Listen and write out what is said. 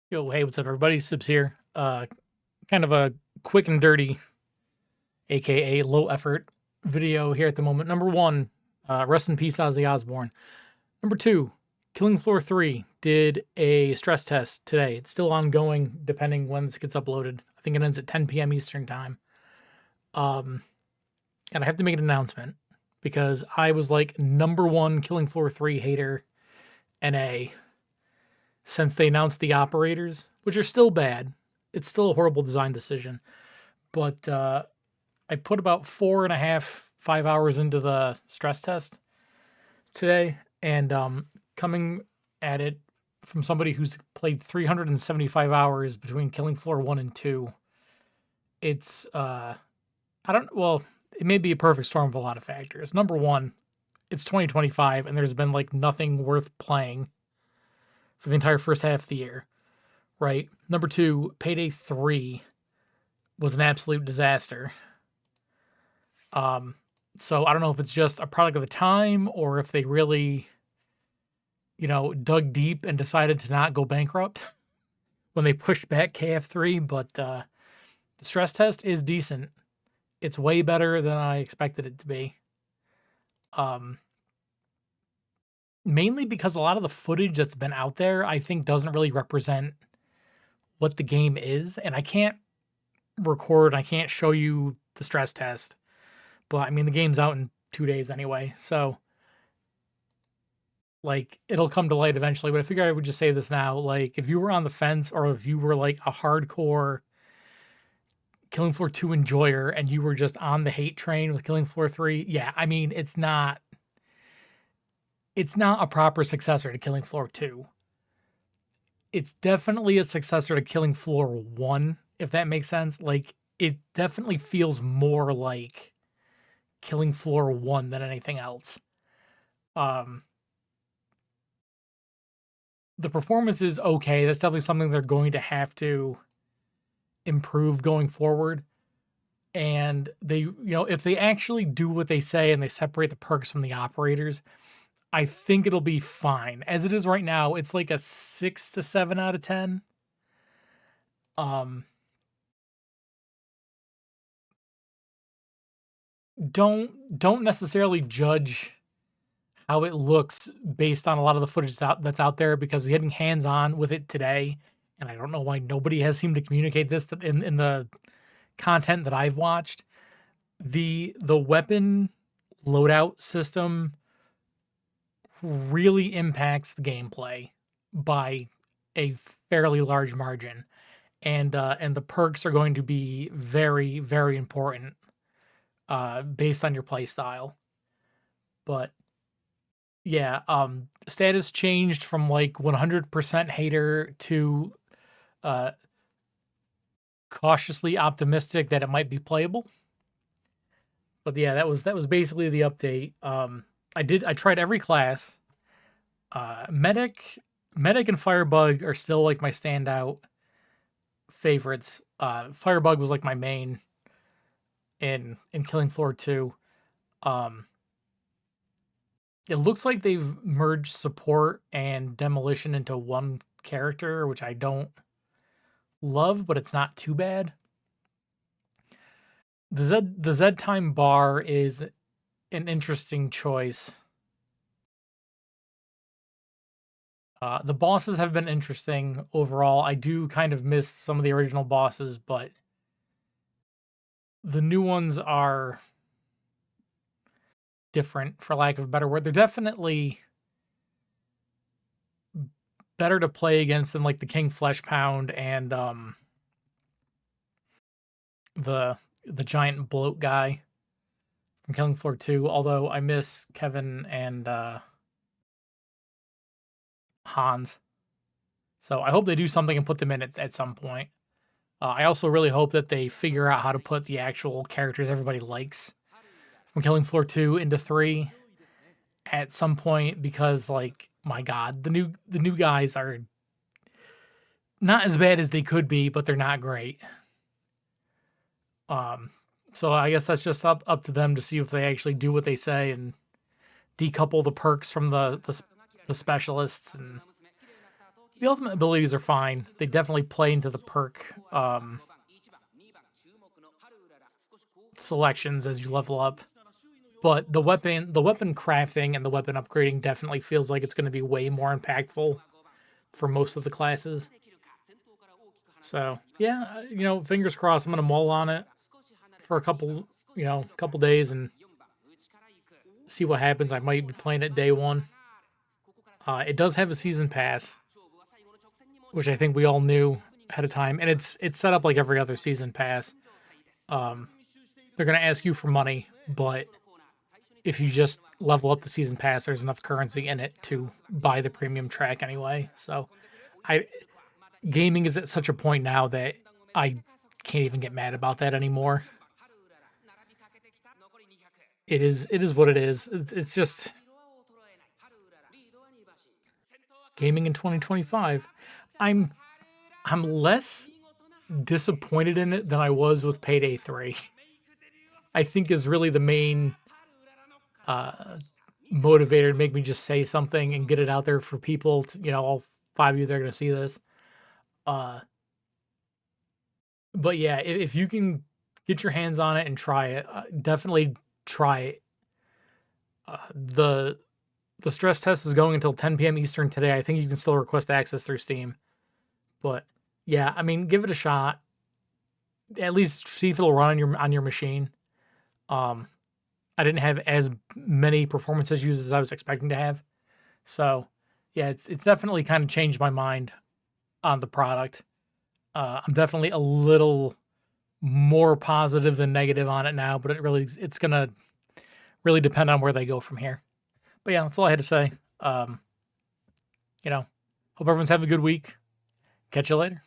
Yo, hey, what's up, everybody? Sibs here. Kind of a quick and dirty, aka low effort video here at the moment. Number one, rest in peace, Ozzy Osbourne. Number two, Killing Floor 3 did a stress test today. It's still ongoing, depending when this gets uploaded. I think it ends at 10 p.m. Eastern time. And I have to make an announcement because I was like number one Killing Floor 3 hater NA since they announced the operators, which are still bad. It's still a horrible design decision. But I put about 4.5, 5 hours into the stress test today, and coming at it from somebody who's played 375 hours between Killing Floor 1 and 2, it's, it may be a perfect storm of a lot of factors. Number one, it's 2025, and there's been like nothing worth playing for the entire first half of the year, right? Number two, Payday 3 was an absolute disaster. So I don't know if it's just a product of the time or if they really, dug deep and decided to not go bankrupt when they pushed back KF3, but the stress test is decent. It's way better than I expected it to be. Mainly because a lot of the footage that's been out there, I think, doesn't really represent what the game is, and I can't show you the stress test. But I mean, the game's out in 2 days anyway, so like it'll come to light eventually. But I figured I would just say this now. Like, if you were on the fence, or if you were like a hardcore Killing Floor 2 enjoyer and you were just on the hate train with Killing Floor 3, yeah, I mean, it's not a proper successor to Killing Floor 2. It's definitely a successor to Killing Floor 1, if that makes sense. Like, it definitely feels more like Killing Floor 1 than anything else. The performance is okay. That's definitely something they're going to have to improve going forward. And they, if they actually do what they say and they separate the perks from the operators, I think it'll be fine. As it is right now, it's like a 6 to 7 out of 10. Don't necessarily judge how it looks based on a lot of the footage that's out there, because getting hands-on with it today, and I don't know why nobody has seemed to communicate this in the content that I've watched, the weapon loadout system really impacts the gameplay by a fairly large margin, and the perks are going to be very, very important based on your play style. But yeah, status changed from like 100% hater to cautiously optimistic that it might be playable. But yeah, that was basically the update. I tried every class. Medic and Firebug are still like my standout favorites. Firebug was like my main in Killing Floor 2. It looks like they've merged support and demolition into one character, which I don't love, but it's not too bad. The Z time bar is an interesting choice. The bosses have been interesting overall. I do kind of miss some of the original bosses, but the new ones are different, for lack of a better word. They're definitely better to play against than like the King Flesh Pound and the giant bloat guy from Killing Floor 2, although I miss Kevin and Hans. So I hope they do something and put them in at some point. I also really hope that they figure out how to put the actual characters everybody likes from Killing Floor 2 into 3 at some point, because, like, my God, the new guys are not as bad as they could be, but they're not great. So I guess that's just up to them to see if they actually do what they say and decouple the perks from the specialists and The ultimate abilities are fine. They definitely play into the perk selections as you level up. But the weapon crafting and the weapon upgrading definitely feels like it's going to be way more impactful for most of the classes. So yeah, fingers crossed. I'm going to mull on it for a couple days and see what happens. I might be playing it day one. It does have a season pass, which I think we all knew ahead of time, and it's set up like every other season pass. They're going to ask you for money, but if you just level up the season pass, there's enough currency in it to buy the premium track anyway. So gaming is at such a point now that I can't even get mad about that anymore. It is what it is. It's just gaming in 2025. I'm less disappointed in it than I was with Payday 3. I think is really the main motivator to make me just say something and get it out there for people to, all 5 of you that are going to see this. But yeah, if you can get your hands on it and try it, definitely try it. The stress test is going until 10 p.m. Eastern today. I think you can still request access through Steam. But yeah, I mean, give it a shot. At least see if it'll run on your machine. I didn't have as many performance issues as I was expecting to have. So yeah, it's definitely kind of changed my mind on the product. I'm definitely a little more positive than negative on it now, but it's gonna really depend on where they go from here. But yeah, that's all I had to say. Hope everyone's having a good week. Catch you later.